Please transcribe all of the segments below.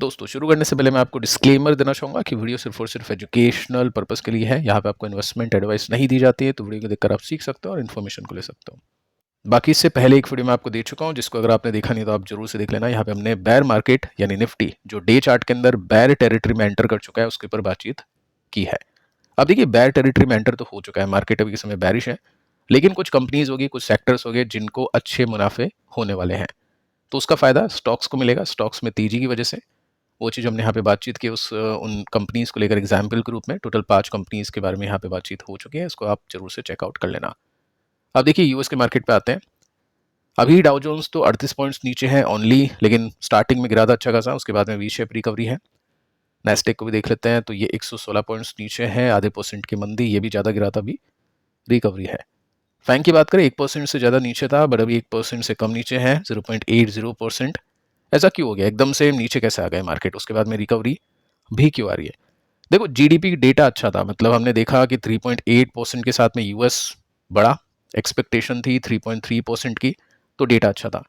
दोस्तों शुरू करने से पहले मैं आपको डिस्क्लेमर देना चाहूँगा कि वीडियो सिर्फ और सिर्फ एजुकेशनल पर्पस के लिए है। यहाँ पे आपको इन्वेस्टमेंट एडवाइस नहीं दी जाती है, तो वीडियो को देखकर आप सीख सकते हो और इन्फॉर्मेशन को ले सकते हो। बाकी इससे पहले एक वीडियो मैं आपको दे चुका हूँ, जिसको अगर आपने देखा नहीं तो आप जरूर से देख लेना। यहाँ पे हमने बेयर मार्केट यानी निफ्टी जो डे चार्ट के अंदर बेयर टेरिटरी में एंटर कर चुका है उसके ऊपर बातचीत की है। अब देखिए बेयर टेरिटरी में एंटर तो हो चुका है, मार्केट अभी के समय बेरिश है, लेकिन कुछ कंपनीज होगी, कुछ सेक्टर्स हो गए जिनको अच्छे मुनाफे होने वाले हैं, तो उसका फायदा स्टॉक्स को मिलेगा। स्टॉक्स में तेजी की वजह से वो चीज़ हमने यहाँ पे बातचीत की उन कंपनीज़ को लेकर एग्जाम्पल के रूप में। टोटल 5 कंपनीज़ के बारे में यहाँ पे बातचीत हो चुकी है, इसको आप जरूर से चेकआउट कर लेना। अब देखिए यूएस के मार्केट पे आते हैं। अभी डाउ जोन्स तो 38 पॉइंट्स नीचे है ओनली, लेकिन स्टार्टिंग में गिरा था अच्छा खासा, उसके बाद में वी शेप रिकवरी है। नेस्टेक को भी देख लेते हैं तो ये 116 पॉइंट्स नीचे है, आधे % की मंदी, ये भी ज़्यादा गिरा था, अभी रिकवरी है। फैंग की बात करें 1% से ज़्यादा नीचे था, बट अभी 1% से कम नीचे है, 0.80%। ऐसा क्यों हो गया, एकदम से नीचे कैसे आ गए मार्केट, उसके बाद में रिकवरी भी क्यों आ रही है? देखो जीडीपी डेटा अच्छा था, मतलब हमने देखा कि 3.8% के साथ में यूएस बड़ा, एक्सपेक्टेशन थी 3.3% की, तो डेटा अच्छा था।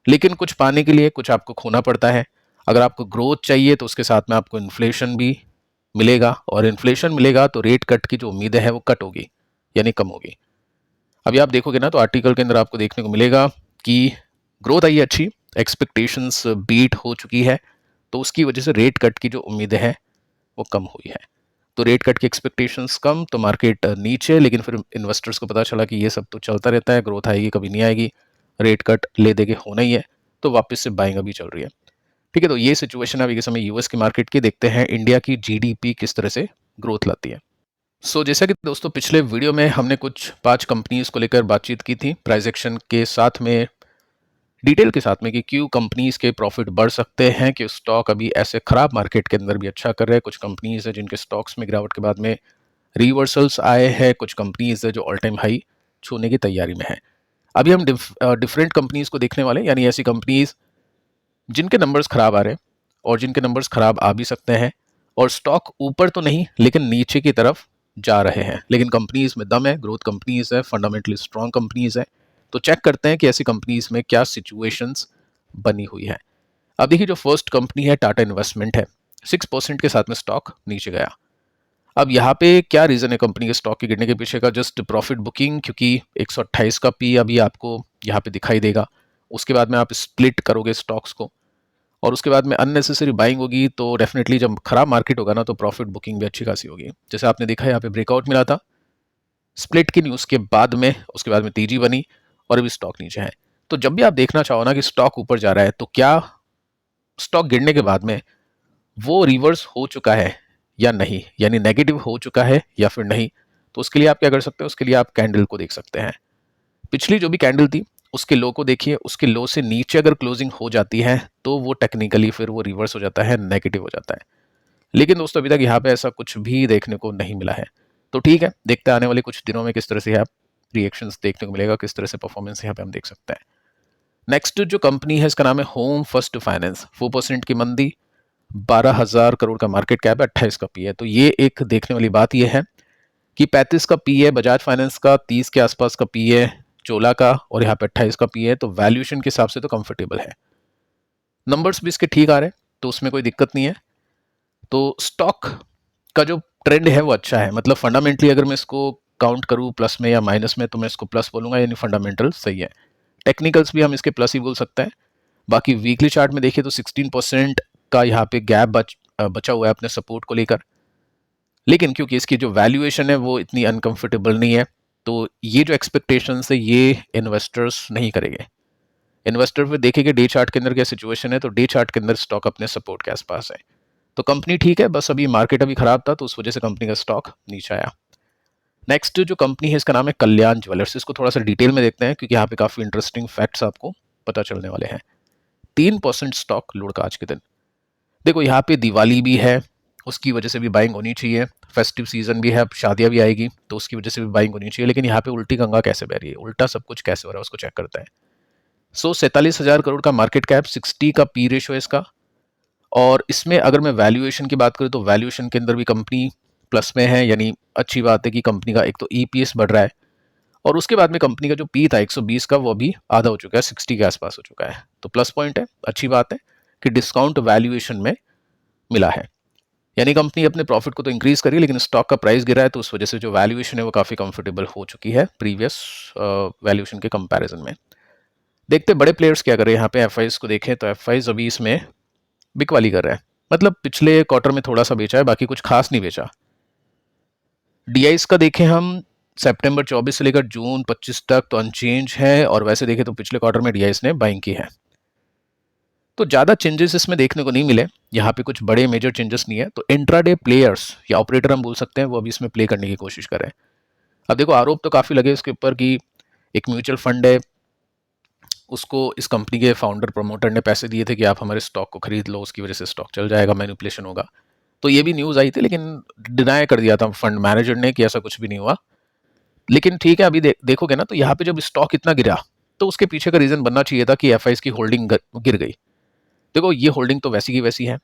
लेकिन कुछ पाने के लिए कुछ आपको खोना पड़ता है। अगर आपको ग्रोथ चाहिए तो उसके साथ में आपको इन्फ्लेशन भी मिलेगा, और इन्फ्लेशन मिलेगा तो रेट कट की जो उम्मीद है वो कट होगी, यानी कम होगी। अभी आप देखोगे ना तो आर्टिकल के अंदर आपको देखने को मिलेगा कि ग्रोथ आई है अच्छी, एक्सपेक्टेशंस बीट हो चुकी है, तो उसकी वजह से रेट कट की जो उम्मीदें हैं वो कम हुई है। तो रेट कट की एक्सपेक्टेशंस कम तो मार्केट नीचे, लेकिन फिर इन्वेस्टर्स को पता चला कि ये सब तो चलता रहता है, ग्रोथ आएगी कभी नहीं आएगी, रेट कट ले दे के होना ही है, तो वापस से बाइंग अभी चल रही है। ठीक है, तो ये सिचुएशन अभी के समय यूएस की मार्केट की। देखते हैं इंडिया की जीडीपी किस तरह से ग्रोथ लाती है। जैसा कि दोस्तों पिछले वीडियो में हमने कुछ 5 कंपनीज को लेकर बातचीत की थी, प्राइस एक्शन के साथ में, डिटेल के साथ में, कि क्यों कंपनीज के प्रॉफिट बढ़ सकते हैं, कि स्टॉक अभी ऐसे खराब मार्केट के अंदर भी अच्छा कर रहे हैं। कुछ कंपनीज है जिनके स्टॉक्स में गिरावट के बाद में रिवर्सल्स आए हैं, कुछ कंपनीज है जो ऑल टाइम हाई छूने की तैयारी में है। अभी हम डिफरेंट कंपनीज को देखने वाले, यानी ऐसी कंपनीज जिनके नंबर्स खराब आ रहे हैं और जिनके नंबर्स खराब आ भी सकते हैं, और स्टॉक ऊपर तो नहीं लेकिन नीचे की तरफ जा रहे हैं, लेकिन कंपनीज में दम है, ग्रोथ कंपनीज है, फंडामेंटली स्ट्रॉन्ग कंपनीज है। तो चेक करते हैं कि ऐसी कंपनीज में क्या सिचुएशंस बनी हुई है। अब देखिए जो फर्स्ट कंपनी है टाटा इन्वेस्टमेंट है, 6% के साथ में स्टॉक नीचे गया। अब यहाँ पे क्या रीजन है कंपनी के स्टॉक के गिरने के पीछे का? जस्ट प्रॉफिट बुकिंग, क्योंकि 128 का पी अभी आपको यहाँ पे दिखाई देगा। उसके बाद में आप स्प्लिट करोगे स्टॉक्स को, और उसके बाद में अननेसेसरी बाइंग होगी, तो डेफिनेटली जब खराब मार्केट होगा ना तो प्रॉफिट बुकिंग भी अच्छी खासी होगी। जैसे आपने देखा यहाँ पे ब्रेकआउट मिला था स्प्लिट की न्यूज़ के बाद में, उसके बाद में तेजी बनी और अभी स्टॉक नीचे है। तो जब भी आप देखना चाहो ना कि स्टॉक ऊपर जा रहा है, तो क्या स्टॉक गिरने के बाद में वो रिवर्स हो चुका है या नहीं, यानी नेगेटिव हो चुका है या फिर नहीं। तो उसके लिए आप क्या कर सकते हो, उसके लिए आप कैंडल को देख सकते हैं। पिछली जो भी कैंडल थी उसके लो को देखिए, उसके लो से नीचे अगर क्लोजिंग हो जाती है तो वो टेक्निकली फिर वो रिवर्स हो जाता है, नेगेटिव हो जाता है। लेकिन दोस्तों अभी तक यहाँ पे ऐसा कुछ भी देखने को नहीं मिला है। तो ठीक है, देखते हैं आने वाले कुछ दिनों में किस तरह से आप रिएक्शंस देखने को मिलेगा, किस तरह से परफॉर्मेंस यहाँ पे हम देख सकते हैं। नेक्स्ट जो कंपनी है इसका नाम है होम फर्स्ट फाइनेंस, 4% की मंदी, 12,000 करोड़ का मार्केट कैप है, 28 का पी है। तो ये एक देखने वाली बात ये है कि 35 का पी है बजाज फाइनेंस का, 30 के आसपास का पी है चोला का, और यहाँ पे 28 का पी है, तो वैल्यूएशन के हिसाब से तो कंफर्टेबल है। नंबर्स भी इसके ठीक आ रहे हैं, तो उसमें कोई दिक्कत नहीं है। तो स्टॉक का जो ट्रेंड है वो अच्छा है, मतलब फंडामेंटली अगर मैं इसको काउंट करूँ प्लस में या माइनस में, तो मैं इसको प्लस बोलूंगा, यानी फंडामेंटल सही है। टेक्निकल्स भी हम इसके प्लस ही बोल सकते हैं। बाकी वीकली चार्ट में देखिए तो 16% का यहाँ पे गैप बचा हुआ है अपने सपोर्ट को लेकर, लेकिन क्योंकि इसकी जो वैल्यूएशन है वो इतनी अनकंफर्टेबल नहीं है, तो ये जो एक्सपेक्टेशंस है ये इन्वेस्टर्स नहीं करेंगे। इन्वेस्टर फिर देखेंगे डे चार्ट के अंदर क्या सिचुएशन है, तो डे चार्ट के अंदर स्टॉक अपने सपोर्ट के आसपास है। तो कंपनी ठीक है, बस अभी मार्केट अभी खराब था तो उस वजह से कंपनी का स्टॉक नीचे आया। नेक्स्ट जो कंपनी है इसका नाम है कल्याण ज्वेलर्स। इसको थोड़ा सा डिटेल में देखते हैं क्योंकि यहाँ पे काफी इंटरेस्टिंग फैक्ट्स आपको पता चलने वाले हैं। 3% स्टॉक लुढ़का आज के दिन। देखो यहाँ पे दिवाली भी है, उसकी वजह से भी बाइंग होनी चाहिए, फेस्टिव सीजन भी है, अब शादियां भी आएगी तो उसकी वजह से भी बाइंग होनी चाहिए। लेकिन यहाँ पे उल्टी गंगा कैसे बह रही है, उल्टा सब कुछ कैसे हो रहा है उसको चेक करते हैं। 47,000 करोड़ का मार्केट कैप, 60 का पी रेशो है इसका, और इसमें अगर मैं वैल्यूएशन की बात करूँ तो वैल्यूएशन के अंदर भी कंपनी प्लस में है, यानी अच्छी बात है कि कंपनी का एक तो ईपीएस बढ़ रहा है, और उसके बाद में कंपनी का जो पी था 120 का वो भी आधा हो चुका है, 60 के आसपास हो चुका है, तो प्लस पॉइंट है, अच्छी बात है कि डिस्काउंट वैल्यूएशन में मिला है। यानी कंपनी अपने प्रॉफिट को तो इंक्रीज करी, लेकिन स्टॉक का प्राइस गिरा है, तो उस वजह से जो वैल्यूएशन है वो काफ़ी कंफर्टेबल हो चुकी है प्रीवियस वैल्यूएशन के कंपैरिजन में। देखते बड़े प्लेयर्स क्या कर रहे हैं। यहाँ पे एफ को देखें तो एफ अभी इसमें बिकवाली कर रहा है, मतलब पिछले क्वार्टर में थोड़ा सा बेचा है, बाकी कुछ खास नहीं बेचा। डीआईस का देखें हम, सितंबर 24 से लेकर जून 25 तक तो अनचेंज है, और वैसे देखें तो पिछले क्वार्टर में डीआईएस ने बाइंग की है, तो ज़्यादा चेंजेस इसमें देखने को नहीं मिले। यहाँ पे कुछ बड़े मेजर चेंजेस नहीं है, तो इंट्राडे प्लेयर्स या ऑपरेटर हम बोल सकते हैं, वो अभी इसमें प्ले करने की कोशिश कर रहे हैं। अब देखो आरोप तो काफ़ी लगे इसके ऊपर कि एक म्यूचुअल फंड है, उसको इस कंपनी के फाउंडर प्रमोटर ने पैसे दिए थे कि आप हमारे स्टॉक को खरीद लो, उसकी वजह से स्टॉक चल जाएगा, मैनिपुलेशन होगा। तो ये भी न्यूज़ आई थी, लेकिन डिनाई कर दिया था फंड मैनेजर ने कि ऐसा कुछ भी नहीं हुआ। लेकिन ठीक है, अभी देखोगे ना तो यहाँ पे जब स्टॉक इतना गिरा, तो उसके पीछे का रीज़न बनना चाहिए था कि एफ की होल्डिंग गिर गई। देखो ये होल्डिंग तो वैसी की वैसी है,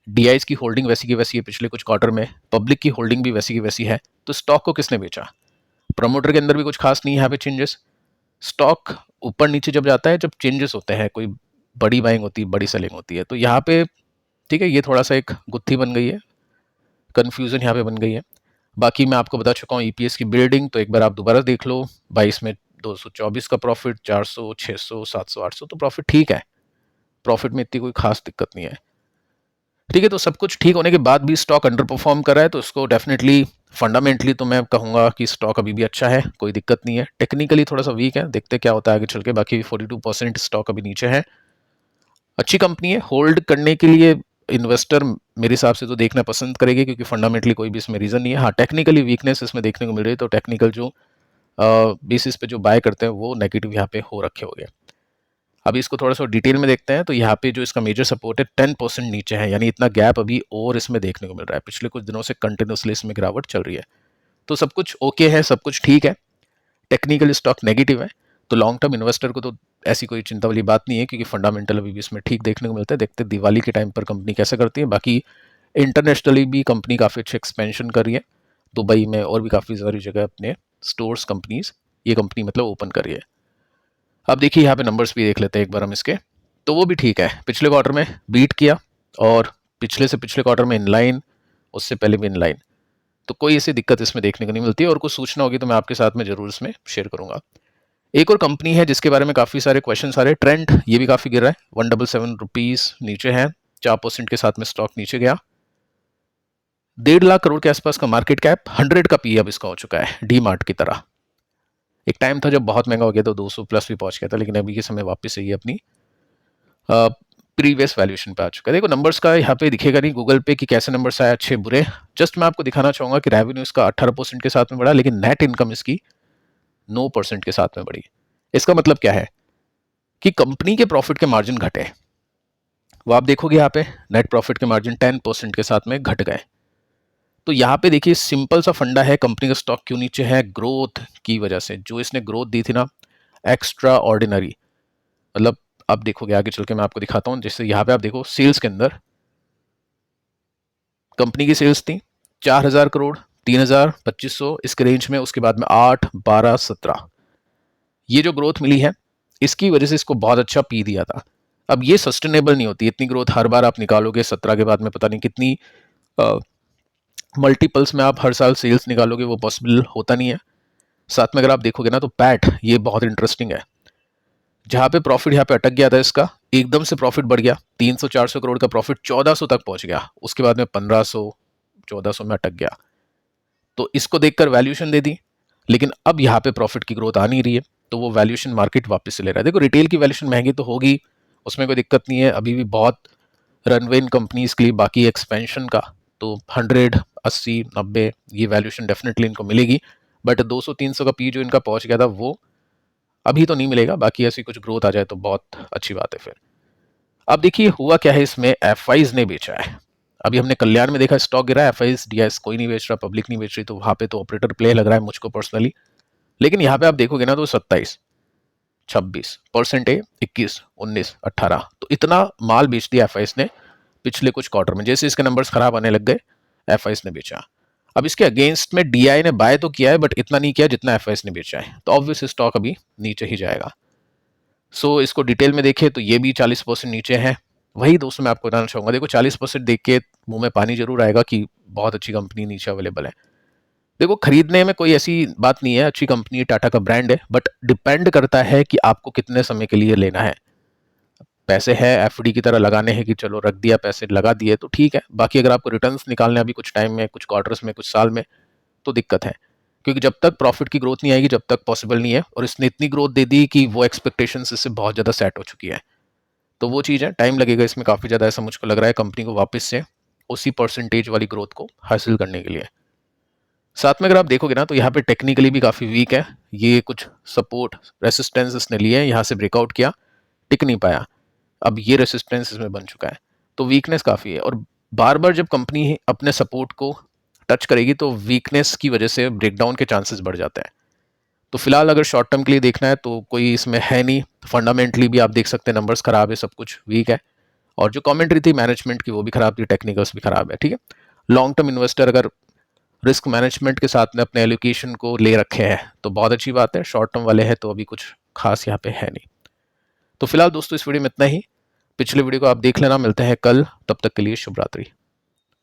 डीआईएस की होल्डिंग वैसी की वैसी है पिछले कुछ क्वार्टर में, पब्लिक की होल्डिंग भी वैसी की वैसी है, तो स्टॉक को किसने बेचा? प्रमोटर के अंदर भी कुछ खास नहीं है यहाँ पे चेंजेस। स्टॉक ऊपर नीचे जब जाता है, जब चेंजेस होते हैं, कोई बड़ी बाइंग होती है, बड़ी सेलिंग होती है, तो यहाँ पे ठीक है, ये थोड़ा सा एक गुत्थी बन गई है, कन्फ्यूजन यहाँ पे बन गई है। बाकी मैं आपको बता चुका हूँ ईपीएस की बिल्डिंग, तो एक बार आप दोबारा देख लो। 22 में 224 का प्रॉफिट, 400, 600, 700, 800, तो प्रॉफिट ठीक है, प्रॉफिट में इतनी कोई खास दिक्कत नहीं है। ठीक है, तो सब कुछ ठीक होने के बाद भी स्टॉक अंडर परफॉर्म कर रहा है, तो इसको डेफिनेटली फंडामेंटली तो मैं कहूंगा कि स्टॉक अभी भी अच्छा है, कोई दिक्कत नहीं है। टेक्निकली थोड़ा सा वीक है, देखते क्या होता है आगे चल के। बाकी 42% स्टॉक अभी नीचे है, अच्छी कंपनी है, होल्ड करने के लिए इन्वेस्टर मेरे हिसाब से तो देखना पसंद करेंगे, क्योंकि फंडामेंटली कोई भी इसमें रीज़न नहीं है। हाँ, टेक्निकली वीकनेस इसमें देखने को मिल रही है, तो टेक्निकल जो बेसिस पे जो बाय करते हैं वो नेगेटिव यहाँ पे हो रखे हो गए। अभी इसको थोड़ा सा डिटेल में देखते हैं, तो यहाँ पे जो इसका मेजर सपोर्ट है 10% नीचे है, यानी इतना गैप अभी और इसमें देखने को मिल रहा है। पिछले कुछ दिनों से कंटिन्यूसली इसमें गिरावट चल रही है, तो सब कुछ ओके है, सब कुछ ठीक है। टेक्निकल स्टॉक नेगेटिव है, तो लॉन्ग टर्म इन्वेस्टर को तो ऐसी कोई चिंता वाली बात नहीं है, क्योंकि फंडामेंटल अभी भी इसमें ठीक देखने को मिलता है। देखते दिवाली के टाइम पर कंपनी कैसे करती है। बाकी इंटरनेशनली भी कंपनी काफ़ी अच्छे एक्सपेंशन कर रही है, दुबई में और भी काफ़ी सारी जगह अपने स्टोर्स कंपनीज ये कंपनी मतलब ओपन कर रही है। अब देखिए यहाँ पे नंबर्स भी देख लेते हैं एक बार हम इसके, तो वो भी ठीक है, पिछले क्वार्टर में बीट किया, और पिछले से पिछले क्वार्टर में इनलाइन, उससे पहले भी इनलाइन, तो कोई ऐसी दिक्कत इसमें देखने को नहीं मिलती है। और कुछ सूचना होगी तो मैं आपके साथ में जरूर इसमें शेयर करूंगा। एक और कंपनी है जिसके बारे में काफ़ी सारे क्वेश्चन आ रहे हैं, ट्रेंड, ये भी काफ़ी गिर रहा है, 177 रुपीज़ नीचे है, 4% के साथ में स्टॉक नीचे गया। 1.5 लाख करोड़ के आसपास का मार्केट कैप, 100 का पी अब इसका हो चुका है, डी मार्ट की तरह। एक टाइम था जब बहुत महंगा हो गया, तो 200 प्लस भी पहुंच गया था, लेकिन अभी के समय वापस से ये अपनी प्रीवियस वैल्यूएशन पे आ चुका है। देखो नंबर्स का यहाँ पे दिखेगा नहीं गूगल पे कि कैसे नंबर्स आए, अच्छे बुरे। जस्ट मैं आपको दिखाना चाहूंगा कि रेवेन्यू इसका 18% के साथ में बढ़ा, लेकिन नेट इनकम इसकी 9% के साथ में बढ़ी। इसका मतलब क्या है कि कंपनी के प्रॉफिट के मार्जिन घटे, वो आप देखोगे यहाँ पे नेट प्रॉफिट के मार्जिन 10% के साथ में घट गए। तो यहाँ पे देखिए सिंपल सा फंडा है, कंपनी का स्टॉक क्यों नीचे है? ग्रोथ की वजह से। जो इसने ग्रोथ दी थी ना, एक्स्ट्रा ऑर्डिनरी, मतलब आप देखोगे आगे चल के मैं आपको दिखाता हूं। जैसे यहाँ पे आप देखो सेल्स के अंदर कंपनी की सेल्स थी 4000 करोड़, 3000, 2500 इसके रेंज में, उसके बाद में 8, 12, 17, ये जो ग्रोथ मिली है इसकी वजह से इसको बहुत अच्छा पी दिया था। अब ये सस्टेनेबल नहीं होती इतनी ग्रोथ, हर बार आप निकालोगे 17 के बाद में पता नहीं कितनी मल्टीपल्स में आप हर साल सेल्स निकालोगे, वो पॉसिबल होता नहीं है। साथ में अगर आप देखोगे ना तो पैट, ये बहुत इंटरेस्टिंग है, जहां पे प्रॉफिट यहाँ पे अटक गया था इसका, एकदम से प्रॉफिट बढ़ गया, 300-400 करोड़ का प्रॉफिट 1400 तक पहुंच गया, उसके बाद में 1500, 1400 में अटक गया। तो इसको देखकर वैल्यूएशन दे दी, लेकिन अब यहाँ पे प्रॉफिट की ग्रोथ आ नहीं रही है, तो वो वैल्यूएशन मार्केट वापस से ले रहा है। देखो रिटेल की वैल्यूएशन महंगी तो होगी, उसमें कोई दिक्कत नहीं है, अभी भी बहुत रनवे इन कंपनीज के लिए बाकी एक्सपेंशन का, तो 100, 80, 90 ये वैल्यूएशन डेफिनेटली इनको मिलेगी। बट 200-300 का पी जो इनका पहुंच गया था वो अभी तो नहीं मिलेगा, बाकी ऐसी कुछ ग्रोथ आ जाए तो बहुत अच्छी बात है फिर। अब देखिए हुआ क्या है, इसमें एफआईज ने बेचा है। अभी हमने कल्याण में देखा स्टॉक गिरा, एफआईज डीआईएस कोई नहीं बेच रहा, पब्लिक नहीं बेच रही, तो वहां पे तो ऑपरेटर प्ले लग रहा है मुझको पर्सनली। लेकिन यहाँ पे आप देखोगे ना तो 27, 26% है, 21, 19, 18, तो इतना माल बेच दिया एफआईज ने पिछले कुछ क्वार्टर में। जैसे इसके नंबर्स खराब आने लग गए, एफआईज ने बेचा। अब इसके अगेंस्ट में डीआई ने बाय तो किया है, बट इतना नहीं किया जितना एफआईज ने बेचा है, तो ऑब्वियस स्टॉक अभी नीचे ही जाएगा। सो इसको डिटेल में देखें तो ये भी 40% नीचे है, वही दोस्तों मैं आपको बताना चाहूँगा। देखो 40% देख के मुँह में पानी ज़रूर आएगा कि बहुत अच्छी कंपनी नीचे अवेलेबल है। देखो खरीदने में कोई ऐसी बात नहीं है, अच्छी कंपनी है, टाटा का ब्रांड है, बट डिपेंड करता है कि आपको कितने समय के लिए लेना है। पैसे है एफडी की तरह लगाने हैं कि चलो रख दिया, पैसे लगा दिए तो ठीक है। बाकी अगर आपको रिटर्न्स निकालने अभी कुछ टाइम में, कुछ क्वार्टर्स में, कुछ साल में, तो दिक्कत है। क्योंकि जब तक प्रॉफिट की ग्रोथ नहीं आएगी, जब तक पॉसिबल नहीं है। और इसने इतनी ग्रोथ दे दी कि वो एक्सपेक्टेशंस इससे बहुत ज़्यादा सेट हो चुकी है। तो वो चीज़ है, टाइम लगेगा इसमें काफ़ी ज़्यादा, ऐसा मुझको लग रहा है कंपनी को वापस से उसी परसेंटेज वाली ग्रोथ को हासिल करने के लिए। साथ में अगर आप देखोगे ना तो यहाँ पे टेक्निकली भी काफ़ी वीक है। ये कुछ सपोर्ट रेसिस्टेंस इसने लिए हैं, यहाँ से ब्रेकआउट किया, टिक नहीं पाया, अब ये रेसिस्टेंस इसमें बन चुका है। तो वीकनेस काफ़ी है। और बार बार जब कंपनी अपने सपोर्ट को टच करेगी तो वीकनेस की वजह से ब्रेकडाउन के चांसेस बढ़ जाते हैं। तो फिलहाल अगर शॉर्ट टर्म के लिए देखना है तो कोई इसमें है नहीं। फंडामेंटली भी आप देख सकते हैं नंबर्स खराब है, सब कुछ वीक है। और जो कमेंट्री थी मैनेजमेंट की वो भी खराब थी, टेक्निकल्स भी खराब है। ठीक है, लॉन्ग टर्म इन्वेस्टर अगर रिस्क मैनेजमेंट के साथ में अपने एलोकेशन को ले रखे हैं तो बहुत अच्छी बात है। शॉर्ट टर्म वाले हैं तो अभी कुछ खास यहाँ पे है नहीं। तो फिलहाल दोस्तों इस वीडियो में इतना ही। पिछले वीडियो को आप देख लेना, मिलते हैं कल, तब तक के लिए शुभ रात्रि।